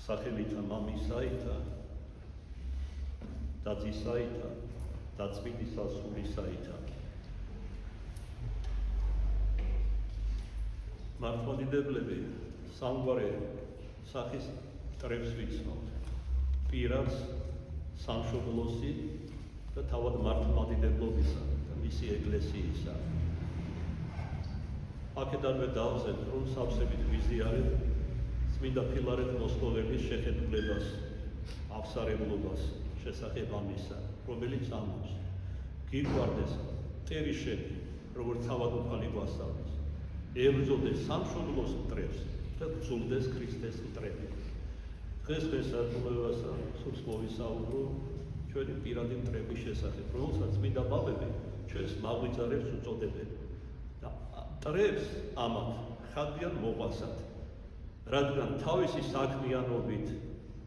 სახელითა მამისაითა და ძისაითა და წმინდისა სულისაითა. მართლმადიდებლები სამგვარი სახის მტრებს ვიცნობთ. პირას, სამშობლოსი და თავად მართლმადიდებლობისა და მისი ეკლესიისა. აქედანვე დავზეთ, რომ სავსებით ვიზიარებ წმინდა ფილარეტ მოსკოველის შეხედულებას, აღსარებლობას შესახებ ამისა, რომელიც ამბობს: გიყვარდეს მტერი შენი, როგორც თავადუფალი გვასწავლის, ებრძოდეს სამშობლოს მტრებს და გრძულდეს ქრისტეს მტრები. დღეს სარწმუნოებასა სულს მოვისაუბრო ჩვენი პირადი მტრების შესახებ, რომელსაც წმინდა ბაბები ჩვენს მაღვიძარებს უწოდებენ და მტრებს ამათ ხადიან მოყვასად, რადგან თავისი საქმიანობით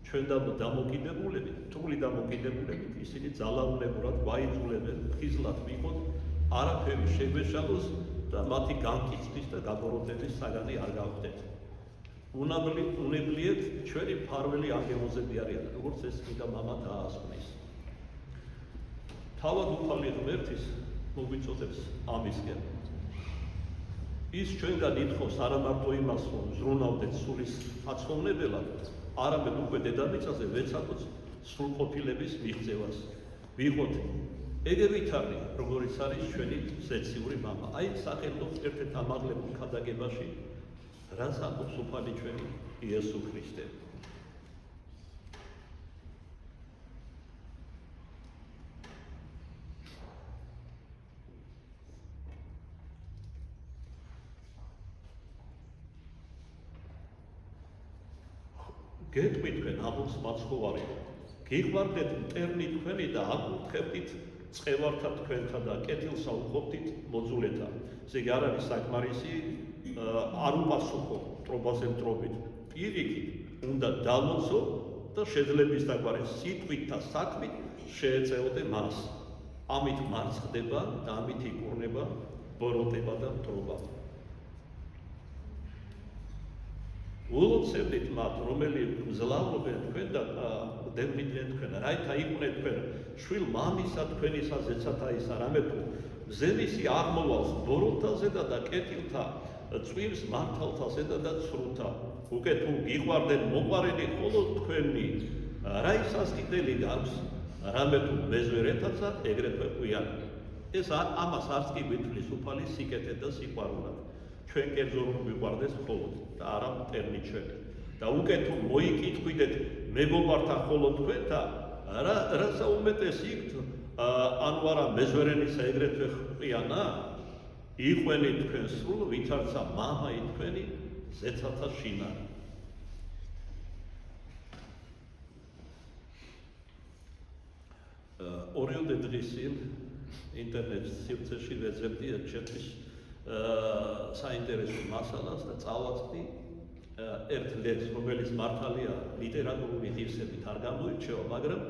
ჩვენ დამოკიდებულებით, თული დამოკიდებულებით ისინი ძალაუნებურად გვაიძულებენ ხიზლად ვიყოთ, არაფერი შეგვეშალოს და მათი განკიცხვის და გაბოროტების საგანი არ გავხდეთ. უნებლიეთ ჩვენი მფარველი ანგელოზები არიან, როგორც ეს წმინდა მამა დაასკვნის. თავად უფალი ღმერთის მოგვიწოდებს ამისკენ. ის ჩვენგან ითხოვს არა მარტო იმას, რომ ზრუნავდეთ სულის აცხოვნებელად, არამედ უკვე დედამიწაზე ვეცადოთ სრულყოფილების მიღწევას. ვიყოთ ეგევითარი, როგორიც არის ჩვენი ზეციური მამა. აი სახელმწიფოს ერთ-ერთ ამაღლებულ ქადაგებაში, რაც ამბობს უფალი ჩვენი იესო ქრისტე. გეტყვით თქვენ ამბობს მაცხოვარი, გიყვარდეთ მტერნი თქვენი და აკურთხებდით წყევართა თქვენთა და კეთილსა უყოფდით მოძულეთა. ესე იგი არ არის საკმარისი, არ უპასუხო მტრობაზე მტრობით. პირიქით უნდა დამოცო და შეძლების დაგვარეს სიტყვით და საქმით შეეწეოდე მას. ამით მარცხდება და ამით იკურნება ბოროტება და მტრობა. ულოცებდით მათ, რომელი მძლავრობენ თქვენ და დევნიდნენ თქვენ, რაითა იყვნენ თქვენ შვილ მამისა თქვენისა ზეცათა ისა, რამე თუ მზემისი აღმოვავს ბოროტაზედა და კეთილთა, წვიმს მართალთა ზედა და ცრუთა. უკვე თუ გიყვარდნენ მოყვარენი მხოლოდ თქვენი, რა ისასყიდელი გაქვს, რამე თუ მეზვერეთაცა ეგრეთვე ყვიან. ეს ამას არც კი გვითვლის უფალი სიკეთე და სიყვარულად. ჩვენ კერძო რომ გვიყვარდეს მხოლოდ და არა მტერნი ჩვენი. და უკვე თუ მოიკითხვიდეთ მეგობართა მხოლოდ თქვენთა, რაცა უმეტესი იქთ, ანუ არა მეზვერენისა ეგრეთვე ყვიანა, იყვენით თქვენ სრულ, ვითარცა მამაი თქვენი ზეცათა შინარი. ორიოდე დღის წინ ინტერნეტ სივრცეში ვეძებდი ჩემთვის საინტერესო მასალას და წავაწყდი ერთ ლექსს, რომელიც მართალია ლიტერატურული ღირსებით არ გამოირჩევა, მაგრამ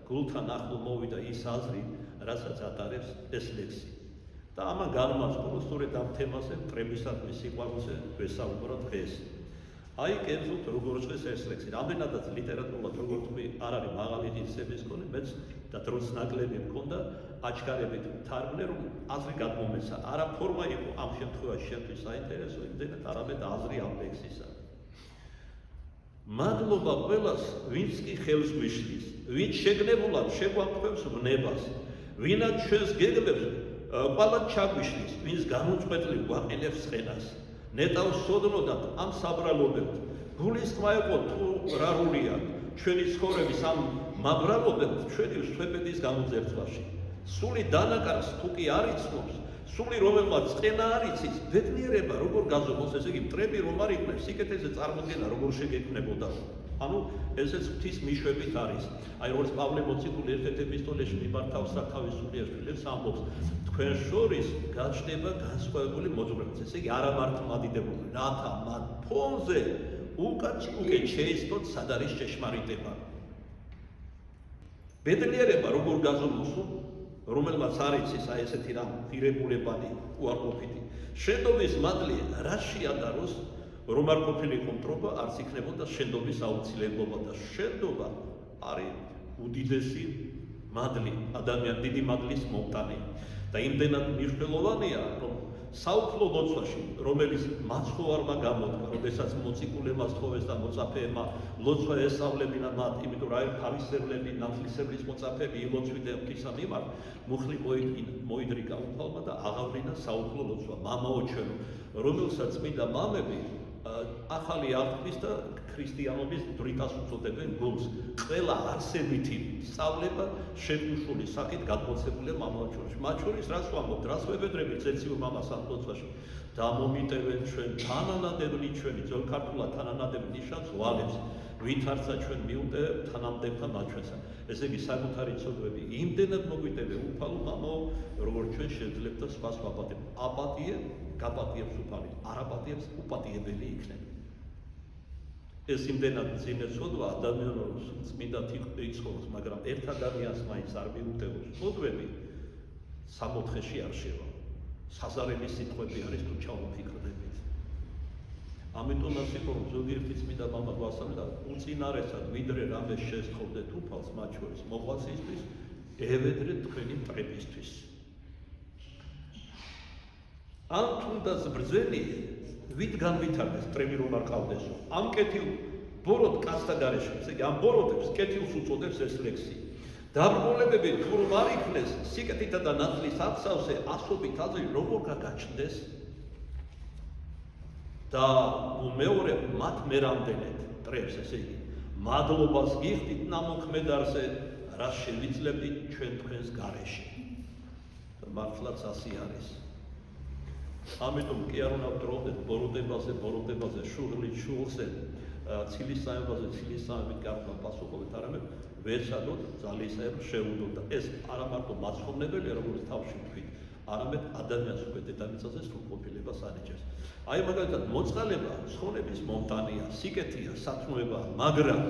გულთან ახლო მოვიდა ის აზრი, რასაც ატარებს ეს ლექსი. და ამან განმაწყო, რომ სწორედ ამ თემაზე, მტრებისადმი სიყვარულზე ვესაუბრა დღეს. აი, კერძოდ როგორ ჟღერს ეს ლექსი. რამდენადაც ლიტერატურულად როგორ თქვი, არ არის მაღალი ღირსების მქონე, მეც და დროც ნაკლები მქონდა, აჩქარებით თარგმნე, რომ აზრი გადმომეცა. არა ფორმა იყო ამ შემთხვევაში შემთვის საინტერესო, იმდენად არამედ აზრი ამ ლექსისა. მადლობა ყველას, ვინც კი ხელს გვიშლის, ვინც შეგნებულად შეგვამტყევს ვნებას, ვინაც ჩვენს გეგმებს ყვალად ჩაგვიშლის, ვინც განუწყვეტლივ გვაყენებს ცხენას. ნეტავს სოდნოდათ ამ საბრალობებთ, გულის თქმა იყო თუ რა რულია, ჩვენი ცხოვრების ამ მაბრალობებთ ჩვენი სვეპედის გამოძერწვაში. სული დანაკარს თუ კი არ იცნობს, სული რომელმაც წყენა არ იცის, ბედნიერება როგორ გაზომოს, ესე იგი მტრები რომ არ იყვნენ, სიკეთეზე წარმოდგენა როგორ შეგექმნებოდა. ანუ ესეც ღვთის მიშვებით არის. აი როგორც პავლე მოციქული ერთ-ერთ ეპისტოლეში მიმართავს სათავის სულიერ შვილებს ამბობს, თქვენ შორის გაჩნდება განსხვავებული მოძღვრებაც. ესე იგი არა მართლმადიდებლური, რათა მათ ფონზე უკვე შეიცნოთ სად არის ჭეშმარიტება. ბედნიერება როგორ გაზომოს, რომელმაც არ იცის აი ესეთი რამ ღირებულებანი უარყოფითი. შენდობის მადლი რა შეადაროს, რომ არ ყოფილიყო მტრობა, არც იქნებოდა შენდობის აუცილებლობა და შენდობა არის უდიდესი მადლი, დიდი მადლის მომტანი. და იმდენად მნიშვნელოვანია, რომ საუფლო ლოცვაში, რომელიც მაცხოვარმა გამოდგა, როდესაც მოციქულებმა სთხოვეს და მოწაფეებმა ლოცვა ესწავლებინა მათ, იმიტომ რომ აი ფარისევლები, ნათლისებლის მოწაფეები ილოცვიდნენ ღვთისა მიმართ, მუხლი მოიდრიკა უფალმა და აღავლინა საუფლო ლოცვა, მამაო ჩვენო, რომელსაც წმინდა მამები ახალი აღთქმის და ქრისტიანობის დრიტას უწოდებენ გულს. ყველა არსებითი სწავლება შეგუშული საკით გადმოცემულია მამაო ჩვენში. მათ შორის რას ვამბობთ, რას ვებედრებით ზეციურ მამას ამ ლოცვაში? დამომიტევენ ჩვენ თანანადებლი ჩვენი, ძველ ქართულად თანანადებლი ნიშნავს ვალებს, ვითარცა ჩვენ მიუტევებთ თანამდებთან მაჩვენსა. ესე იგი საკუთარი ცოდვები იმდენად მოგვიტევე უფალო მამაო, როგორც ჩვენ შევძლებთ და სხვას ვაპატიებთ. აპატიებ, გაპატიებს უფალი, არ აპატიებს უპატიებელი იქნება. ეს იმდენად მძიმე ცოდვა ადამიანს წმინდად იცხოვს, მაგრამ ერთ ადამიანს მაინც არ მიუტევოს ცოდვები, სამოთხეში არ შევა. საზარელი სიტყვები არის თუ ჩავუფიქრდებით. ამიტომაც იყო რომ ზოგიერთი წმინდა მამა გვასწავლა უწინარესად ვიდრე რამე შესთხოვდეთ უფალს მათ შორის მოღვაწისთვის, ევედრეთ თქვენი მტრებისთვის. ამ თუნდაც ბრძენი ვით განვითარდეს მტრები რომ არ ყავდესო. ამ კეთილ ბოროტ კაცთა გარეშე, ესე იგი ამ ბოროტებს კეთილს უწოდებს ეს ლექსი. დაბრკოლებები თუ რომ არ იქნეს, სიკეთითა და ნათლის აფსავსე ასობით აზრი როგორ გაგაჩნდეს? და მეორე მათ მერამდენეთ მტრებს, ესე იგი მადლობას გიხდით ნამოქმედარზე, რას შევიძლებდით ჩვენ თქვენს გარეშე. მართლაც ასე არის. ამიტომ კი არ უნდა ვდროვდეთ ბოროტებაზე, შუღლით შუღლზე, ცილის სამებაზე, ცილის სამებით კარგად პასუხობთ, არამედ ვეცადოთ ძალისებრ შევუდოთ და ეს არა მარტო მაცხოვრებელია, როგორც თავში ვთქვით, არამედ ადამიანს უკვე დედამიწაზე სრულყოფილებას ანიჭებს. აი მაგალითად მოწყალება ცხოვრების მომტანია, სიკეთეა, სათნოებაა, მაგრამ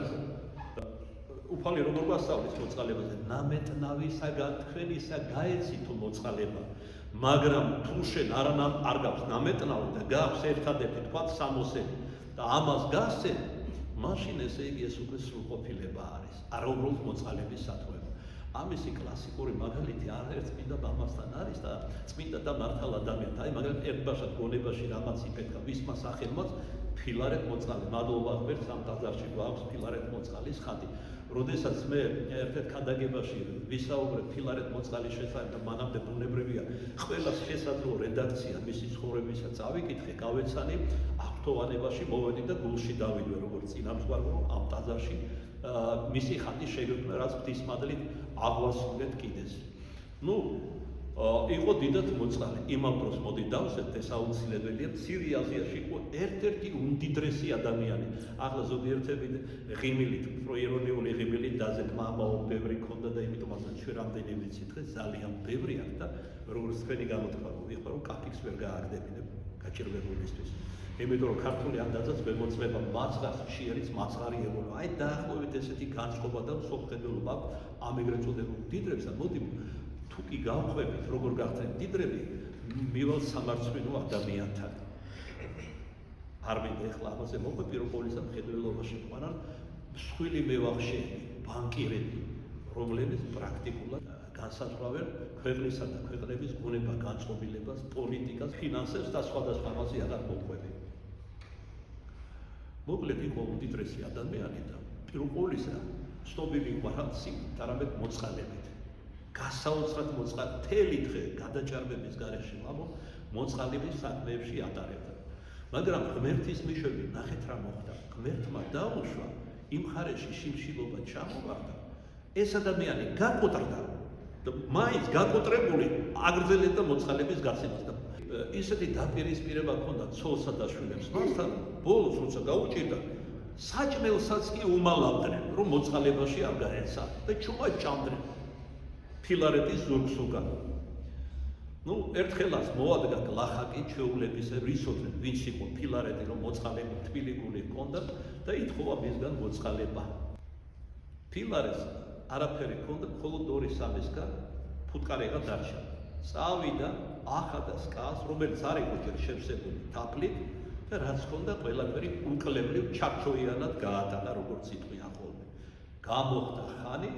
უფალი როგორ გვასწავლის მოწყალებაზე, ნამეტნავისაგან თქვენისა გაეცითო მოწყალება. მაგრამ თუ შენ არ გაქვს ნამეტნავი და გაქვს ერთადერთი თქვა სამოსელი და ამას გასცენ, მაშინ ესე იგი ეს უკვე სრულყოფილება არის, არა უბრალოდ მოწყალების სათნოება. ამისი კლასიკური მაგალითი არაერთ წმინდა მამასთან არის და წმინდა და მართალ ადამიანთან. აი მაგალითად ერთბაშად გონებაში რამაც იფეთქა, ვისმა სახელმაც ფილარეთ მოწყალე, მადლობა ღმერთს ამ ტაძარში გვაქვს ფილარეთ მოწყალის ხატი. როდესაც მე ერთ-ერთ ქადაგებაში ვისაუბრებ ფილარეთ მოწყალის შესახებ და მანამდე ბუნებრივია ყველა შესაძლო რედაქცია მისი ცხოვრებისა წავიკითხე, გავეცანი, აქტოვანებაში მოვედი და გულში დავიდვე, როგორც წინამძღვარმა ამ ტაძარში მისი ხატი შეგვექმნა, რაც ღვთისმადლით აღვასრულეთ კიდეს. იყო დიდად მოწყალე. იმავ დროს მოდი დავსვეთ, ეს აუცილებელია. მცირე აზიაში იყო ერთ-ერთი უმდიდრესი ადამიანი. ახლა ზოგიერთები ღიმილით, პროირონიული ღიმილით დაზეთ მამაო ბევრი ქონდა და იმიტომაც ჩვენ რამდენი ვიცით დღეს ძალიან ბევრი აქვს და როგორც თქვენი გამოთქვა ვიყო რომ კაფიქს ვერ გააგდებინებ გაჭირვებულისთვის. იმიტომ რომ ქართული ანდაზაც მემოწმება მაცხარს შიერიც მაცხარი ებონა. აი დაახლოებით ესეთი განწყობა და მსოფლმხედველობა ამ ეგრეთ წოდებულ მდიდრებს და მოდი თუ კი გავხვებით როგორ გახდნენ მდიდრები, მივალ სამარცხვინო ადამიანთან. არ მინდა ეხლა ამაზე მოყვე პირველ ყოვლისა მხედველობაში ყვანან მსხვილი მევახშეები, ბანკირები, რომლებიც პრაქტიკულად განსაზღვრავენ ქვეყნისა და ქვეყნების ბუნება, განწყობილებას, პოლიტიკას, ფინანსებს და სხვადასხვა ამაზე აღარ მოყვები. მოკლედ იყო უმდიდრესი ადამიანი და პირველ ყოვლისა ცნობილი იყო სიკვდით, არამედ მოწყალებით. გასაოცრად მოწყალე, მთელი დღე გადაჭარბების გარეშე მოწყალების საქმეებში ატარებდა. მაგრამ ღმერთის მიშვებით ნახეთ რა მოხდა. ღმერთმა დაუშვა, იმ მხარეში შიმშილობა ჩამოვარდა. ეს ადამიანი გაკოტრდა და მაინც გაკოტრებული აგრძელებდა მოწყალების გაცემას და ისეთი დაპირისპირება ჰქონდა ცოლსა და შვილებს მასთან, ბოლოს როცა გაუჭირდა, საჭმელსაც კი უმალავდნენ, რომ მოწყალებაში არ გაეცა და ჩუმად ჭამდნენ. ფილარეთის ზურგს უკან. ერთხელაც მოადგა გლახაკი ჩვეულებისა რისოდნენ, ვინც იყო ფილარეთი, რომ მოწყალები თბილი გული ჰქონდა და ითხოვა მისგან მოწყალება. ფილარეთს არაფერი ჰქონდა, მხოლოდ 2-3-ისგან ფუტკარეღა დარჩა. წავიდა, ახადა სკას, რომელიც არ იყო ჯერ შევსებული თაფლით და რაც ხონდა ყველაფერი უკლებლივ ჩარჩოიანად გაატანა, როგორც იტყვიან ხოლმე. გამოხდა ხანი,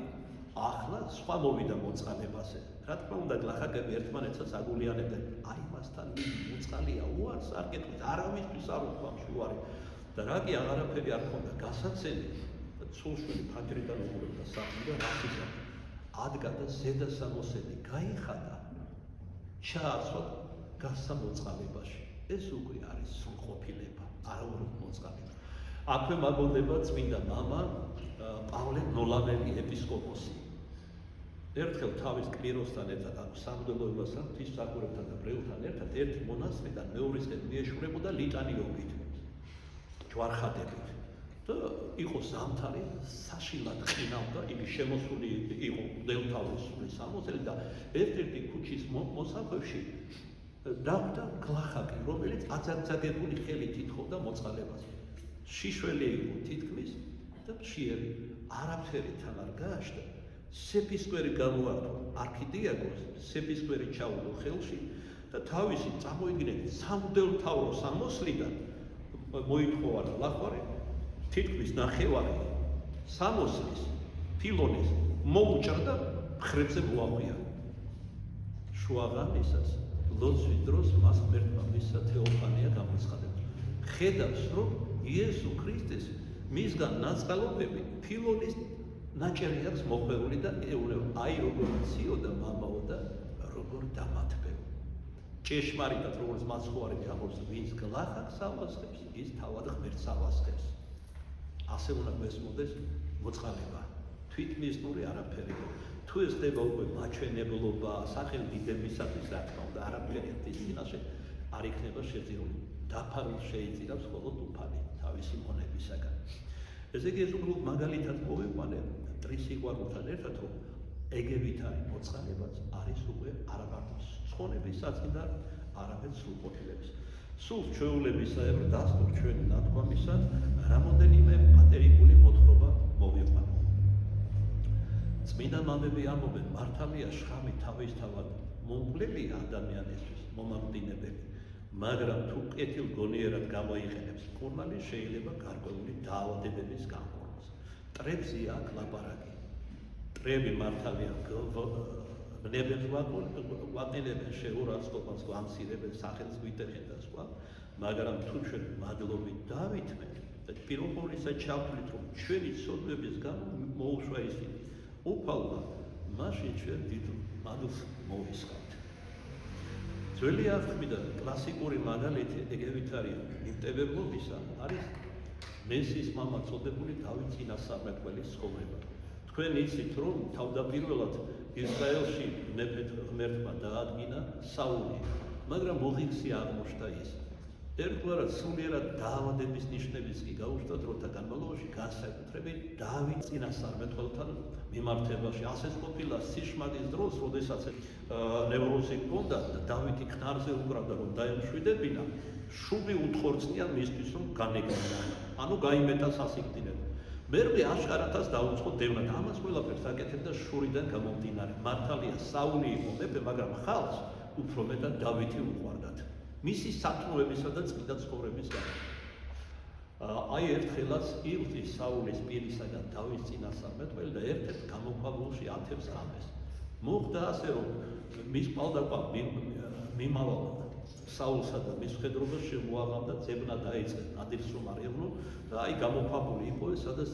ახლა სხვა მოვიდა მოწყალებაზე. რა თქმა უნდა, გლახაკები ერთმანეთსაც აგულიანებდნენ. აი მასთან მოწყალია უარს არ გეტყვით, არავისთვის არ უყვამს უარი. და რა კი აღარაფერი არ ხონდა გასაცემი. სულშვილი ფანჯრიდან უყურებდა საქმე და რასიზა. ადგა და ზედა სამოსელი გაიხადა. ჩააცვა გასცა მოწყალებაში. ეს უკვე არის სრულყოფილება, არაურით მოწყალება. აქვე მაგონდება წმინდა მამა პავლე ნოლაველი ეპისკოპოსი. ერთხელ თავის კლიროსთან ერთად, ანუ სამღვდელოებასთან, ღვთისმსახურებთან და ბრეულთან ერთად ერთი მონასტრიდან მეორისკენ მიეშურებოდა ლიტანიობით, ჯვარხადებით. და იყო ზამთარი, საშინლად ყინავდა, იგი შემოსული იყო მღვდელთავის სული სამოსელი და ერთ-ერთი ქუჩის მოსახვევში დახვდა გლახაკი, რომელიც აწაგწაგებული ხელით ითხოვდა მოწყალებას. შიშველი იყო თითქმის და მშიერი, არაფერი თან არ გააშდა. სეფისკვერი გამოართვა არქიდიაკონს, სეფისკვერი ჩაუდო ხელში და თავისი წამოიგნეთ სამღვდელმთავრო სამოსლიდან მოითხოვა ლახვარი, თითქმის ნახევარი სამოსლის ფილონის მოუჭრა და მხრებზე მოაღვია. შუაღამისას ლოცვის დროს მას ღმერთმა მისცა თეოფანია გამოცხადება. ხედავს, რომ იესო ქრისტეს მისგან ნაწყალობები ფილონის ნაჭერი აქვს მოხვეული და ეუბნება, აი როგორ ციოდა მამაო და როგორ დამათბევ. ჭეშმარიტად როგორც მაცხოვარი ამბობს, ვინც გლახაკს ავასხებს, ის თავად ღმერთს ავასხებს. ასე უნდა გვესმოდეს მოწყალება. თვითმისნური არაფერი. თუ ეს ხდება უკვე მაჩვენებლობა, სახელმდიდებისათვის, რა თქმა უნდა, არაფერი ის წინაშე არ იქნება შეძირული. დაფარულ შეიწირავს მხოლოდ უფალი თავისი მონებისაგან. ესე იგი, ეს უბრალოდ მაგალითად მოვიყვანე ტრისიყვარულთან ერთად, რომ ეგევითარი მოწყალებაც არის უკვე არა მარტო ცხონების საწინდა, არამედ სრულყოფილების. სულ ჩვეულებისაებრ დასტურ ჩვენი ნათქვამისა რამოდენიმე პატერიკული მოთხრობა მოვიყვანე. წმინდა მამები ამბობენ, მართალია შხამი თავისთავად მომკვლელია ადამიანისთვის, მომამდინებელი, მაგრამ თუ კეთილ გონიერად გამოიყენებს, მკურნალი შეიძლება გარკვეული დაავადებების განკურნოს. ტრებზია აქ ლაპარაკი. ტრები მართალია ბნებებს ვაყენებენ, შეურაცხყოფას ვამცირებენ, სახელს გვიტეხენ და სხვა, მაგრამ თუ ჩვენ მადლობით დავითმეთ და პირველყოლისა ჩავთვლით, რომ ჩვენი ცოდვების გამო მოუშვა ისინი უფალმა, მაშინ ჩვენ დიდ მადლს მოვისხავთ. ძველი აღთქმიდან კლასიკური მაგალითი ეგევითარია მიტევებლობისა არის მესის მამა წოდებული დავით წინასწარმეტყველის ცხოვრება. თქვენ იცით, რომ თავდაპირველად ისრაელში ღმერთმა დაადგინა საული, მაგრამ მოღიქცი აღმოჩნდა ის. ერთგვარად სულიერად დაავადების ნიშნებიც კი გაუჩნდათ, როცა განმავლობაში განსაკუთრებით დავით წინასწარმეტყველთან მიმართებაში. ასეც ყოფილა სიშმადის დროს, როდესაც ნევროზი ჰქონდა და დავითი ქნარზე უკრავდა, რომ დაემშვიდებინა, შუბი უთხორწნია მისთვის, რომ განეკრიბა, ანუ გაიმეტა სასიკვდილოდ. მერვე აშკარათაც დაუწყო დევნად, ამას ყველაფერს აკეთებდა შურიდან გამომდინარე. მართალია საული იყო მეფე, მაგრამ ხალხს უფრო მეტად დავითი უყვარდათ. მისი სათნოებისა და წმინდა ცხოვრების გამო. აი ერთხელაც ილტის საულის პირისაგან დავითს წინასწარმეტყველი და ერთ-ერთ გამოქვაბულში ათებს ამეს. მოხდა ასე, რომ მის პალდაკვალ მიმავალ საულსა და მის მხედრობას შემოაღამდა, ძებნა დაიწყეს, ნადირს რომ არ ევნო და აი გამოქვაბული იყო, სადაც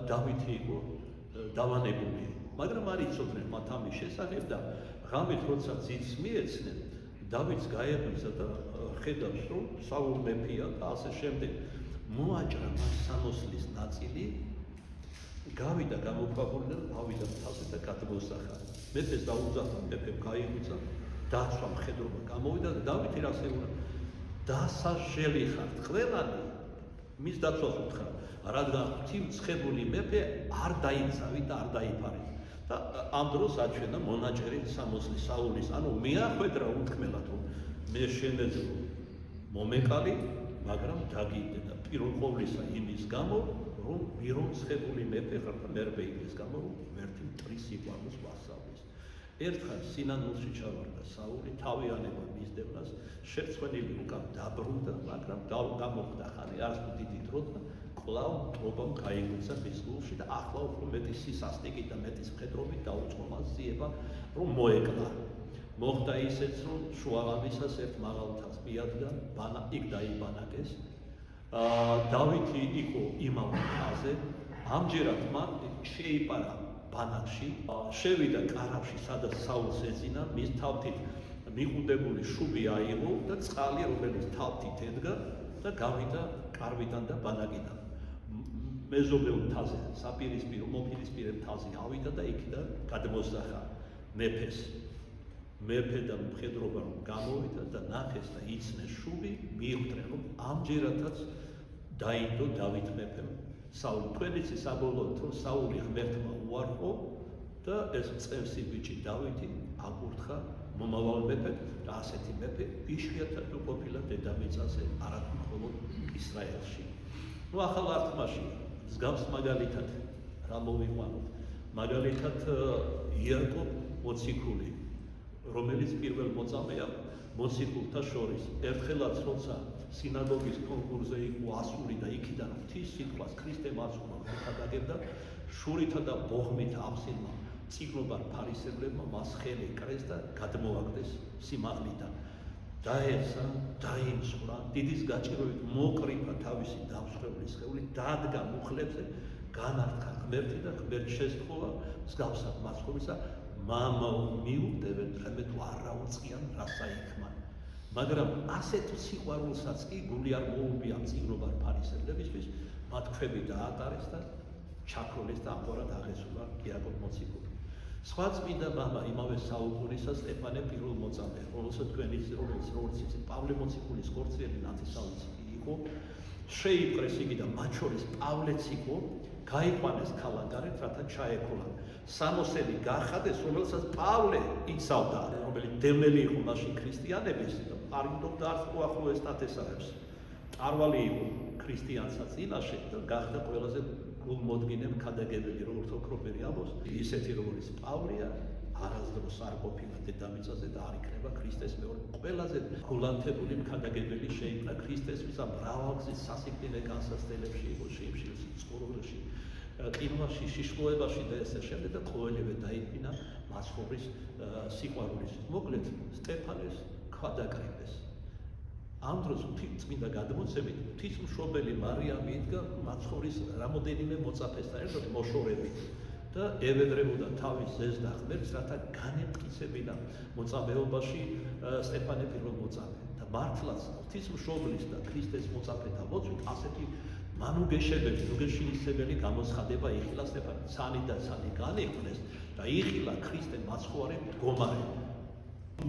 დავითი იყო დავანებული. მაგრამ არ იცოდნენ მათ ამის შესახებ და ღამით როცა ძილს მიეცნენ, დავითს გაეღვიძა და ხედავს, რომ საულ მეფეა და ასე შემდეგ. მოაჭრა მას სამოსლის ნაწილი, გავიდა გამოქვაბულიდან, ავიდა თავზე და გადმოსახა. მეფეს დაუძახა, მეფემ გაიღვიძა, დაცვა მხედრობა გამოვიდა და დავითი ასე უნდა დასაშელი ხართ ყველანი მის დაცვას უთხრა, რადგან ღვთისმწყებული მეფე არ დაიცავი და არ დაიფარეთ. და ამ დროს აჩვენა მონაჭერი სამოსლის საულის, ანუ მიახვედრა უთქმელად, რომ მე შემეძლო მომეკალი, მაგრამ დაგიდე და პირველყოვლისა იმის გამო, რომ მირონცხებული მეფე ხარ და მერვე იმის გამო, რომ ღმერთი მტრის სიყვარულს ვასწავლის. ერთხელ სინანულში ჩავარდა საული, თავიანება მისდევნას, შეცვლილი უკან დაბრუნდა, მაგრამ გამოხდა ხანი, არც თუ დიდი დრო და კვლავ მტრობამ გაიგვიცა მის გულში და ახლა უფრო მეტი სისასტიკით და მეტი მხედრობით დაუწყო მას ძიება, რომ მოეკლა. მოხდა ისეც, რომ შუაღამისას ერთ მაღალთას მიადგა, იქ დაიბანაკეს. დავითი იყო იმავე ხაზე, ამჯერად მან შეიპარა ბანაკში, შევიდა კარავში, სადაც საულს ეძინა, მის თავთით მიყუდებული შუბი აიღო და წყალი, რომელიც თავთით ედგა და გავიდა კარვიდან და ბანაკიდან. მეზობელ მთაზე, საპირისპირო, მოპირისპირე მთაზე ავიდა და იქიდან გადმოსახა მეფეს. მეფე და მხედრობა რომ გამოვიდა და ნახეს და იცნეს შუბი, მიხვდნენ, რომ ამჯერადაც დაინდო დავით მეფემ. საული თქვენიცი საბოლოოდ რომ საული ღმერთმა უარყო და ეს წევსი ბიჭი დავითი აკურთხა მომავალ მეფედ და ასეთი მეფე იშვიათად ყოფილა დედამიწაზე, არათუ მხოლოდ ისრაელში. ახალ ართმაში მსგავს მაგალითად რა მოვიყვანოთ, მაგალითად იაკობ მოციქული, რომელიც პირველ მოწამეა მოციქულთა შორის. ერთხელაც როცა სინაგოგის კონკურსზე იყო ასული და იქიდან ღვთის სიტყვას ქრისტემ ასულმა გადაგებდა, შურითა და ბოღმით ამსილმა წიგნობარ ფარისევლებმა მას ხელი კრეს და გადმოაგდეს სიმაღლიდან. დაეცა, დაიმსხვრა, დიდის გაჭირვებით მოკრიფა თავისი დამსხვრევლის სხეული, დადგა მუხლებზე, განართხა ღმერთი და ღმერთ შესთხოვა მსგავსად მაცხოვრისა, მამაო მიუღდებენ, ღმერთ არაუწყიან რასა იქმან. მაგრამ ასეთ სიყვარულსაც კი გული არ მოუვია წიგნობარ ფარისევლებისთვის, მათ ქვები დაატარეს და ჩაქროლეს და ამგვარად აღესრულა იაკობ მოციქული. სხვა წმინდა მამა იმავე საუკუნისა სტეფანე პირველ მოწამე, რომელსაც როგორც იცით, პავლე მოციქულის ხორციელი ნათესავიც იყო, შეიპყრეს იგი და მათ შორის პავლეც იყო, გაიყვანეს ქალაქგარეთ, რათა ჩაექოლან. სამოსელი გახადეს, რომელსაც პავლე იცავდა, რომელიც დევნელი იყო მაშინ ქრისტიანების და პარინდობდა არც უახლოეს ნათესავებს. მწვავალი იყო ქრისტიანსა წინაშე და გახდა ყველაზე გულმოდგინე მქადაგებელი, როგორც ოქროპერი ამბობს, ისეთი როგორც პავლეა, არასდროს არ ყოფილა დედამიწაზე და არ იქნება ქრისტეს მეორე. ყველაზე გულანთებული მქადაგებელი შეიქმნა ქრისტესთვის და მრავალგზის სასიკვდილე განსაცდელებში იყო შეიმშილეს ცხოვრებაში, ყინვაში, შიშლოებაში და ესე შემდეგ და ყოველივე დაიფინა მაცხოვრის სიყვარულის. მოკლედ სტეფანეს ქვადაკრიბეს. ამ დროს წმინდა გადმოცემით ღვთისმშობელი მარიამი იდგა მაცხოვრის რამოდენიმე მოწაფესთან ერთად მოშორებით და ევედრებოდა თავის ზეს და ღმერთს, რათა განემტკიცებინა მოწამეობაში სტეფანე პირველ მოწამე. და მართლაც ღვთისმშობლის და ქრისტეს მოწაფეთა მოწვით ასეთი მანუგეშებელი, ნუგეშილისებელი გამოცხადება იხილა სტეფანე. ცანი და ცანი განიყვნეს და იხილა ქრისტე მაცხოვარი მდგომარე.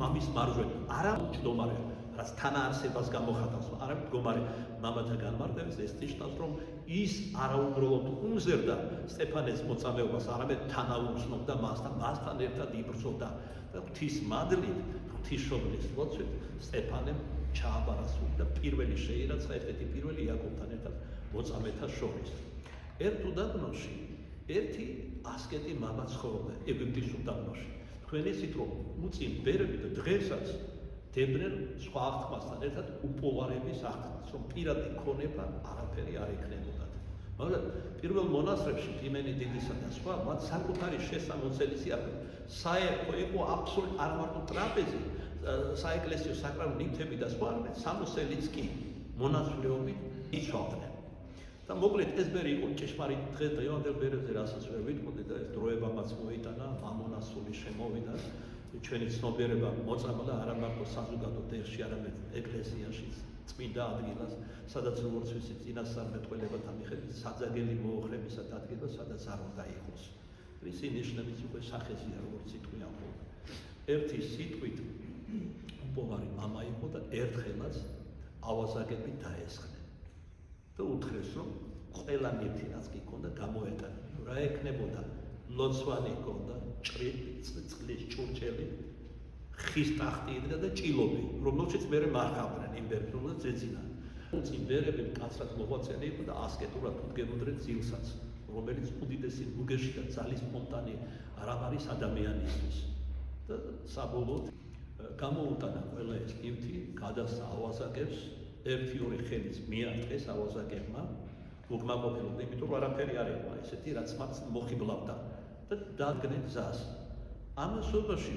მამის მარჯვენა, არა მჯდომარე, რაც თანაარსებას გამოხატავს, არა მდგომარე მამათა განმარტებას, ეს ნიშნავს, რომ ის არაუბრალოდ უმზერდა სტეფანეს მოწამეობას, არამედ თანაუგრძნობდა მასთან ერთად იბრძოდა და ღვთის მადლით, ღვთისმშობლის ლოცვით სტეფანემ ჩააბარასული და პირველი შეირაცხა, ერთ-ერთი პირველი იაკობთან ერთად მოწამეთა შორის. ერთ უდაბნოში ერთი ასკეტი მამა ცხოვრობდა ეგვიპტის უდაბნოში. თქვენ იცით, რომ უწინ ბერები და დღესაც დებდნენ სხვა აღთქმასთან ერთად უპოვარების აღთქმას, რომ პირადი ქონება არაფერი არ ეკნებოდათ. მაგრამ პირველ მონასტრებში პიმენი დიდისა და სხვა მათ საკუთარი შესამოსელისი აქვთ. საერთო იყო აბსოლუტურად არ მარტო ტრაპეზი, საეკლესიო საკრავი ნივთები და სხვა, არამედ სამოსელიც კი მონაცვლეობით იცვალდნენ. და მოკლედ ეს ბერი იყო ჭეშმარიტ დღეს დღევანდელ ბერებზე, რასაც ვერ ვიტყოდი და ეს დროებამაც მოიტანა, მამონასული შემოვიდა. ჩვენი ცნობიერება მოწამლა არა მარტო საზოგადო დერში, არამედ ეკლესიაშიც, წმინდა ადგილას, სადაც როგორც ვიცით, წინასწარმეტყველებათა მიხედვით საძაგელი მოოხრებისა ადგილას, სადაც არ უნდა იყოს. ისი ნიშნებიც უკვე სახეზია, როგორც სიტყვიან ხოლმე. ერთი სიტყვით უპოვარი მამა იყო და ერთხელაც ავაზაგები დაესხნენ. და უთხრეს, რომ ყველა ნივთი რაც კი ჰქონდა გამოეტანა. რა ეკნებოდა? ლოცვანი ჰქონდა, წყლის ჭურჭელი, ხის ტახტი იდგა და ჭილობი, რომელშიც მერე მარხავდნენ იმ ბერებს, რომელსაც ეძინან. წინ ბერები მკაცრად მოღვაწენი იყო და ასკეტურად უდგებოდნენ ძილსაც, რომელიც უდიდესი ნუგეში და ძალის ფონტანი არ არის ადამიანისთვის. და საბოლოოდ გამოუტანა ყველა ეს ნივთი, გადასცა ავაზაკებს, 1-2 ხელის მიარტყეს ავაზაკებმა, უკმაყოფილოდ, იმიტომ რომ არაფერი არ ეყვა ესეთი, რაც მათ მოხიბლავდა და დადგნენ გზას. ამასობაში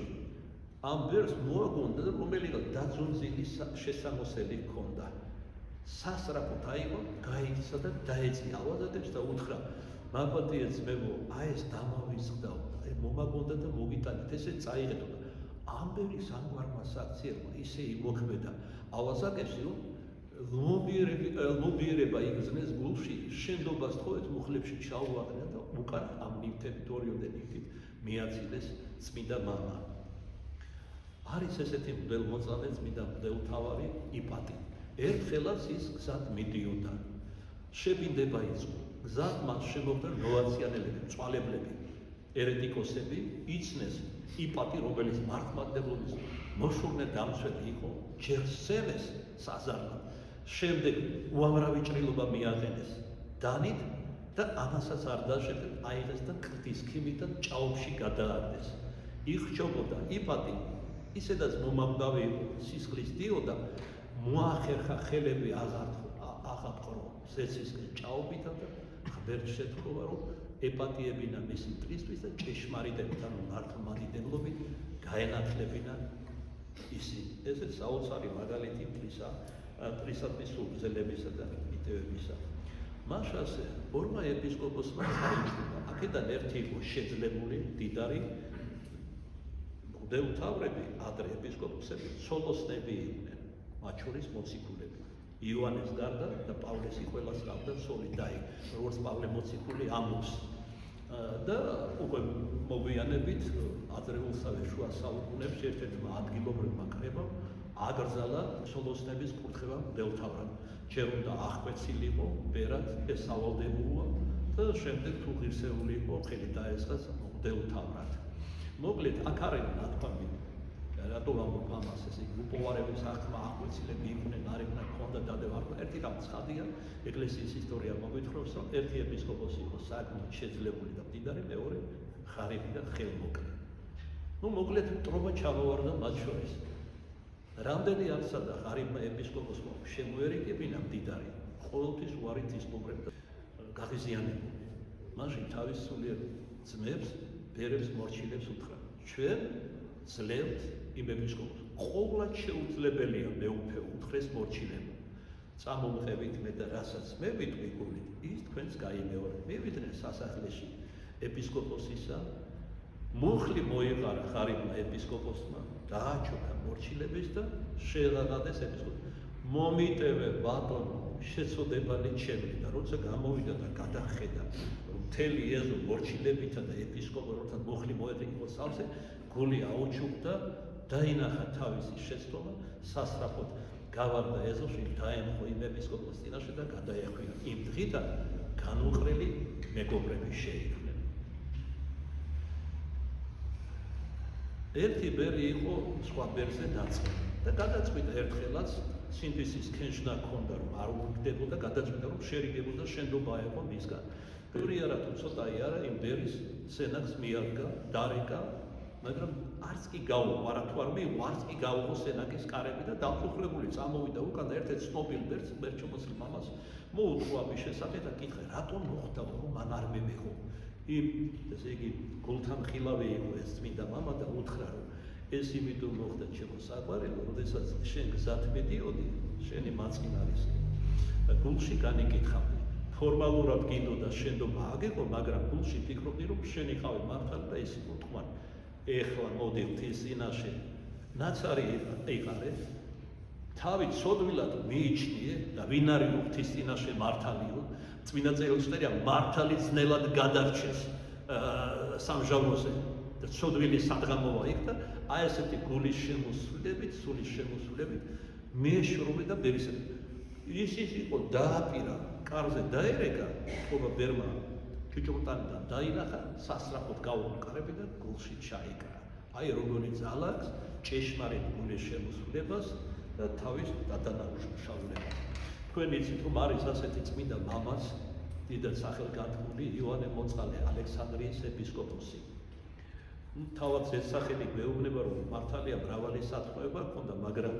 ამ ბერს მოაგონდა და რომელიღაც დაძუნწილი შესამოსელი ჰქონდა. სასწრაფოდ აიღო, გაიქცა და დაეწია ავაზაკებს და უთხრა: მაპატიე ძმებო, აი ეს დამავიწყდა, მომაგონდა და მოგიტანეთ, ესე წაიღეთო და ამბერის ამგვარმა საქციელმა ისე იმოქმედა ავაზაკებს, რომ ლობიერება იგრძნეს გულში, შენდობას თხოვეთ მუხლებში ჩაუვარდა და უკან ამ ნივთებით ორიოდე ნივთით მიაწილეს წმინდა მამა. არის ესეთი მღვდელმოწამე წმინდა მღვდელმთავარი იპატი. ერთხელაც ის გზად მიდიოდა. შებინდება იწყო. გზად მას შემოხვდა ნოვაციანელები, მწვალებლები, ერეტიკოსები, იცნეს იპატი, რომელიც მართლმადიდებლობის მოშურნე დამცველი იყო, ჯერ სცემეს საზარლად. შემდეგ უამრავი ჭრილობა მიაყენეს დანით და ამასაც არ დაჟებდეთ, აიღეს და ქრთის ქიმით და ჭაობში გადააგდეს. იხჩობოდა იპატი, ისედაც მომაკვდავი იყო, სისხლის დიოდა, მოახერხა ხელები აღაპყრო ზეცისკენ ჭაობითა და ღმერთს შეთხოვა, რომ ეპატიებინა მისი მტრისთვის და ჭეშმარიტებით, ანუ მართლმადიდებლობით გაენათლებინა ისინი. ესეც საოცარი მაგალითი მტრისადმის სულგრძელებისა და მიტევებისა. მას ასე ორმა ეპისკოპოსმა დაიჭირა. აქედან ერთი იყო შეძლებული, მდიდარი მღვდელმთავრები, ადრე ეპისკოპოსები, ცოლოსნები იყვნენ, მათ შორის მოციქულები. იოანეს გარდა და პავლესი ყველას ჰყავდა ცოლი დაი, როგორც პავლე მოციქული ამოს. და უკვე მოგვიანებით ადრეულსავე შუა საუკუნეებში ერთ-ერთმა ადგილობრივმა კრებამ აგრძალა ცოლოსნების კურთხევა მღვდელმთავრად. ჯერ უნდა აღკვეცილიყო, ბერად ეს სავალდებულოა და შემდეგ თუ ღირსეული იყო, ხელი დაესხა მღვდელმთავრად. მოკლედ, აქ არის ნათქვამი, რატო ვამბობ ამას, ესე იგი, უპოვარების აღქმა აღკვეცილები იყვნენ, არ იქნა ქონდა დადევა. ერთი რამ ცხადია, ეკლესიის ისტორია მოგვითხრობს, რომ ერთი ეპისკოპოსი იყო საკმაოდ შეძლებული და მდიდარი, მეორე ღარიბი და ხელმოკლე. მოკლედ, მტრობა ჩამოვარდა მათ შორის. რამდენი არცა და ღარიბმა ეპისკოპოსმა შემოერიგებინა მდიდარი, ყოველთვის უარით ისყუბრებდა გაღიზიანებული. მაშინ თავის სულიერ ძმებს, ბერებს, მორჩილებს უთხრა: ჩვენ ძლევთ იმ ეპისკოპოსს. ყოვლად შეუძლებელია მეუფე უთხრეს მორჩილებმა. წამომყევით მე და რასაც მე ვიტყვი გულით, ის თქვენს გაიმეორეთ. მივიდნენ სასახლეში ეპისკოპოსისა, მუხლი მოიყარა ღარიბმა ეპისკოპოსმა, დააჩოქა მორჩილების და შეეღაღადეს ეპისკოპოსს. მომიტევე ბატონო, შეწოდებანი ჩემი და როცა გამოვიდა და გადახედა, რომ მთელი ეზო მორჩილებითა და ეპისკოპოსთან მუხლი მოეყო სავსე, გული აუჩუქდა, დაინახა თავისი შეცდომა, სასწრაფოდ გავარდა ეზოში, დაემხო იმ ეპისკოპოსის წინაშე და გადაეხვია. იმ დღიდან განუყრელი მეგობრები შეიქმნენ. ერთი ბერი იყო სხვა ბერზე დაწყებული და გადაწყვიტა ერთხელაც სინდისის ქენშნა ჰქონდა, რომ არ უგდებოდა, გადაწყვიტა, რომ შერიგებოდა შენდობა აეყო მისგან. ბევრი არა თუ ცოტაი არა, იმ ბერის სენაკს მიადგა, დარეკა, მაგრამ არც კი გაუღო, არათუ არ მიიღო, არც კი გაუღო სენაკის კარები და დამსუხლებული წამოვიდა უკან და ერთ-ერთ ცნობილ ბერს, ბერჩომოსილ მამას მოუთხო ამის შესახებ და კითხა, რატომ მოხდა, რომ მან არ მემეღო. ესე იგი, გულთამხილავი იყო ეს წმინდა მამა და უთხრა, რომ ეს იმიტომ მოხდა ჩემო საყვარელო, როდესაც შენ გზად მიდიოდი, შენი მაწყინარისი და გულში განიკითხავდი. ფორმალურად გინდოდა შენდობა აგეყო, მაგრამ გულში ფიქრობდი, რომ შენი ხავი მართალი და ის იყო თქმანი. ეხლა მოდი ღვთის წინაშე ნაცარი იყარე, თავი ცოდვილად მიიჩნიე და ვინ არის ღვთის წინაშე მართალიო, წმინდა წერილში მართალი ძნელად გადარჩეს სამჟავროზე და ცოდვილი სადღამოა იქ და აი ესეთი გულის შემოსვლებით, სულის შემოსვლებით მეშრობე და ბერისები. ის იყო დააპირა, კარზე დაერეკა, თქობა ბერმა ჭუჭურტანიდან დაინახა, სასწრაფოდ გაუყარები და გულში ჩაიკრა. აი როგორი ძალა აქვს ჭეშმარიტ გულის შემოსვლებას და თავის დადანაშაულებას. თქვენ იცით, რომ არის ასეთი წმინდა მამაც, დიდად სახელგანთქმული იოანე მოწყალე, ალექსანდრიის ეპისკოპოსი. თავად ზედსახელით მეუბნება, რომ მართალია მრავალი სათხოვება ჰქონდა, მაგრამ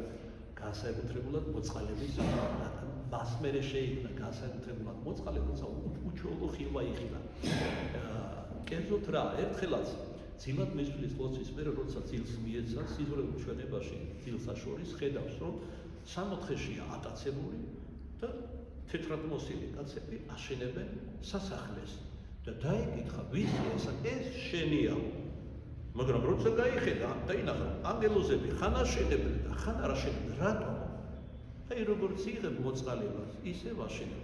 განსაკუთრებულად მოწყალების მას მერე შეიქმნა განსაკუთრებულად მოწყალე, როცა უჩვეულო ხილვა იხილა. კერძოდ რა, ერთხელაც ძილად მისვლის ლოცვის მერე, როცა ძილს მიეცა სიზღვრებულ ჩვენებაში ძილსა შორის ხედავს, რომ სამოთხეშია ატაცებული და თეთრად მოსილი კაცები აშენებენ სასახლეს და დაეკითხა, ვისია ეს შენია. მაგრამ როცა გაიხედა, დაინახა, ანგელოზები ხან აშენებენ და ხან არ აშენებენ, რატომ? აი როგორც იღებ მოწყალებას, ისე ვაშენებ.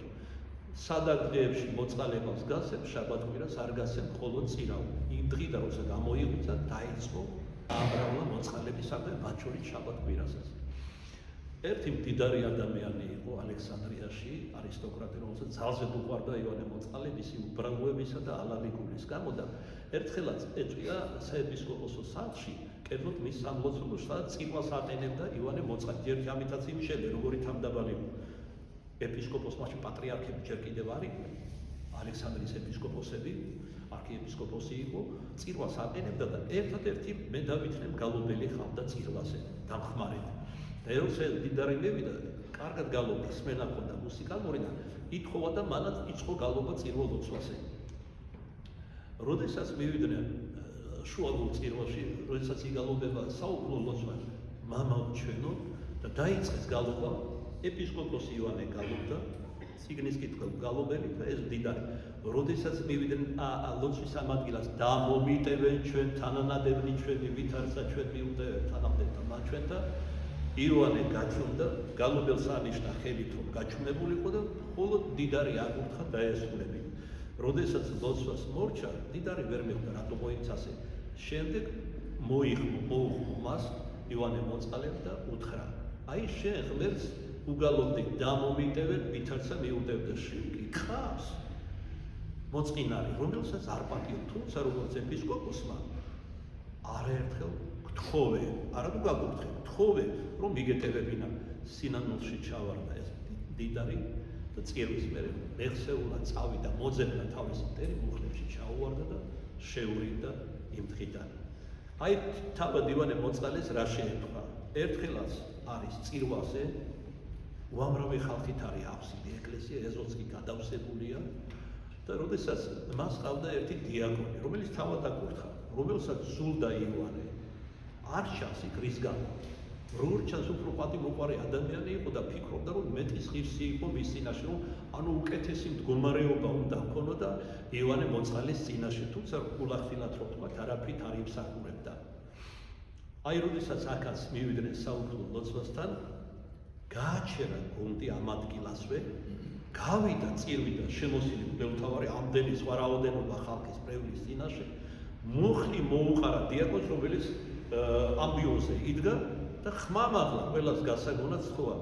სადაგდღეებში მოწყალებას გასცემ, შაბათ-კვირას არ გასცემ, მხოლოდ წირავ. იმ დღიდან როცა გამოიღვიძა, დაიწყო ამრავლა მოწყალებისადმი ბაჩორის შაბათ-კვირასაც. ერთი მდიდარი ადამიანი იყო ალექსანდრიაში, არისტოკრატი, რომელსაც ძალზედ უყვარდა ივანე მოწყალე მისი უბრალოებისა და ალალიგულის გამო და ერთხელაც ეწვია საეპისკოპოსო სახლში, კერძოდ მის სამლოცველოში, სადაც წირვას ატენებდა ივანე მოწყალე. ერთი ამითაც იმშელე, როგორი თავმდაბალი ეპისკოპოსი, მაშინ პატრიარქები ჯერ კიდევ არ იყვნენ, ალექსანდრიის ეპისკოპოსები, არქიეპისკოპოსი იყო, წირვას ატენებდა და ერთადერთი მე დავითნე მგალობელი ხავდა წირვაზე, დამხმარედ. და როცა მდიდარი მივიდა, კარგად გალობა, სმენა ჰქონდა მუსიკალური და ითხოვა და მანაც იწყო გალობა წირვა ლოცვაზე. როდესაც მივიდნენ შუაგულ წირვაში, როდესაც იგალობება საუფლო ლოცვა, მამაო ჩვენო და დაიწყეს გალობა, ეპისკოპოსი ივანე გალობდა, ციგნის კითხვა გალობელი და ეს მდიდარი. როდესაც მივიდნენ ლოცვის ამ ადგილას, დამომიტევენ ჩვენ თანანადებნი ჩვენი ვითარცა ჩვენ მიუტევენ თანამდებთა მაჩვენთა ივანე გაჩნდა, გალობელს ანიშნა ხელით, რომ გაჩვენებული იყო და მხოლოდ მდიდარი აკურთხა დაესრულები. როდესაც ლოცვას მორჩა, მდიდარი ვერ მეხვდა, რატო მოიცასე. შემდეგ მოიხმო მას ივანე მოწყალემ და უთხრა, აი შენ ღმერთს უგალობდი, დამომიტევენ, ვითარცა მიუტევდა, შენ ხავს მოწყინარი, რომელსაც არ პატიო, თუმცა როგორც ეპისკოპოსმა არაერთხელ გთხოვე, არა თუ გაგურთხე, გთხოვე, რომ მიგეტევებინა. სინანულში ჩავარდა ეს მდიდარი და წირვის მერე მეხსეულა წავიდა, მოძებნა თავისი მტერი, მუხლებში ჩაუვარდა და შეურიგდა იმ დღიდან. აი თავად ივანე მოწყალეს რა შეეთქვა. ერთხელაც არის წირვაზე, უამრავი ხალხით არის აფსიდი, ეკლესია ეზოც კი გადავსებულია და როდესაც მას ყავდა ერთი დიაკონი, რომელიც თავად აკურთხა, რომელსაც სულდა ივანე. არ ჩანს იქ რის გამო. როგორ ჩანს უფრო პატიმოყარი ადამიანი იყო და ფიქრობდა, რომ მეტის ღირსი იყო მის წინაშე, რომ ანუ უკეთესი მდგომარეობა უნდა ჰქონოდა ივანე მოწყალის წინაშე, თუმცა გულახდილად რო თქვა, არაფრით არ იმსახურებდა. აი როდესაც აქაც მივიდნენ საუფლო ლოცვასთან, გააჩერა გუნდი ამ ადგილასვე, გავიდა წირვიდან შემოსილი მღვდელმთავარი ამდენი სხვა რაოდენობა ხალხის პრევლის წინაშე, მუხლი მოუყარა დიაკონს, რომელიც ამბიონზე იდგა და ხმამაღლა ყველას გასაგონად სთხოვა,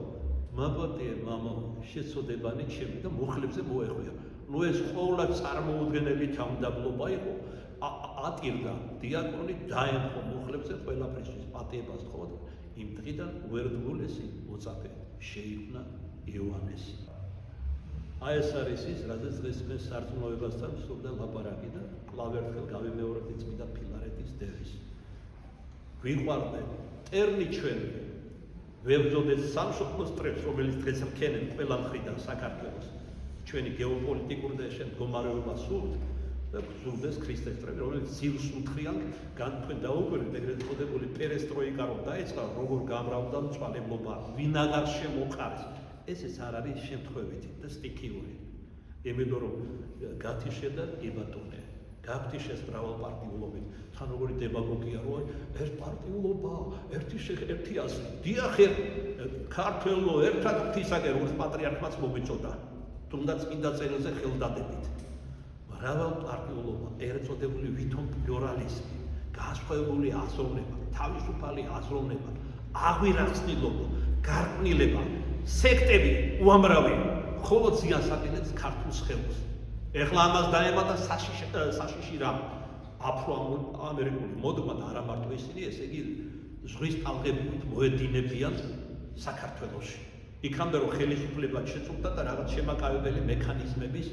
მაპატიე მამაო, შეცოდებანი ჩემი და მუხლებზე მოეხვია. ნუ ეს ყოვლად წარმოუდგენელი თავმდაბლობა იყო, ატირდა დიაკონი, დაემხო მუხლებზე, ყველაფრისთვის პატიებას სთხოვა და იმ დღიდან უერთგულესი მოწაფე შეიქმნა იოანესი. აი ეს არის ის, რადგან დღეს მე სარწმუნოებასთან ვსურდა ლაპარაკი და კვლავ ერთხელ გავიმეორებდი წმინდა ფილარეტის დევის. ვიყვარდე მტერნი ჩვენი, ვებრძოდეთ სამშობლოს წრეებს, რომელიც დღეს რქენენ ყველა მხრიდან საქართველოს. ჩვენი გეოპოლიტიკური და შენ მდგომარეობა სურთ და გძურდეს ქრისტეს წრეები, რომელიც ძილს უთხრიან, განთქვენ დაუკვირდით ეგრეთ წოდებული პერესტროიკა რომ დაიწყო, როგორ გამრავდა მწვალებლობა, ვინ აღარ შემოყარეს. ესეც არ არის შემთხვევითი და სტიქიური. იმიტომ რომ გათიშე და იბატონე. გაგთიშეს მრავალპარტიულობით, თან როგორი დებაგოგია რომ ერთპარტიულობა, ერთი ასლი. დიახ, ქართველო ერთად ღვთისაგან როგორც პატრიარქმაც მომეწოდა, თუნდაც წმინდა წერილზე ხელდადებით. მრავალპარტიულობა, ერთწოდებული ვითომ პლურალიზმი, განსხვავებული აზროვნება, თავისუფალი აზროვნება, აღვირახსნილობა, გარყვნილება, სექტები უამრავი, მხოლოდ ზიანს აკეთებს ქართულ სხეულს. ეხლა ამას დაემატა საშიში რამ აფრო-ამერიკული მოდმა და არა მარტო ისინი, ესე იგი ზღვის ტალღებით მოედინებიან საქართველოში. იქამდე რომ ხელისუფლება შეწუხდა და რაღაც შემაკავებელი მექანიზმების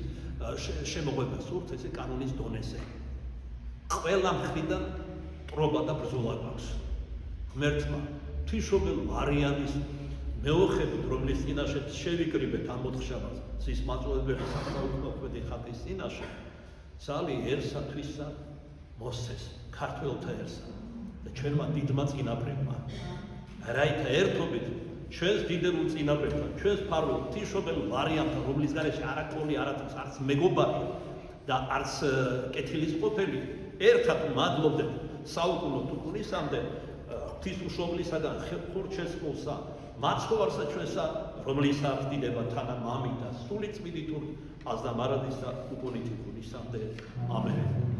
შემოღება სურთ ესე კანონის დონეზე. ყველა მხრიდან ტრობა და ბრძოლა გვაქვს. ღმერთმა ღვთისმშობელ მარიამის მეოხებით, რომლის წინაშე შევიკრიბეთ ამ მოთხშაბას, ზის მაწვევებელი საუკეთესო ხატის წინაშე, ძალი ერსა თვისა მოსცეს ქართველთა ერსა და ჩვენმა დიდმა წინაპრებმა. რაითა ერთობით ჩვენს დიდებულ წინაპრებთან, ჩვენს ფარულ ღვთისმშობელ მარიამთან, რომლის გარეშე არაკოლი არათანს არც მეგობარი და არც კეთილის ყოფილი, ერთად მადლობდეთ საუკუნო თუკუნისამდე ღვთისმშობლისაგან ხურჩესმულსა, მაცხოვარსა ჩვენსა, რომლის არც დიდება თანა მამი და სული წმინდით აზდა მარადის და უკუნით იქუნისამდე. ამენ.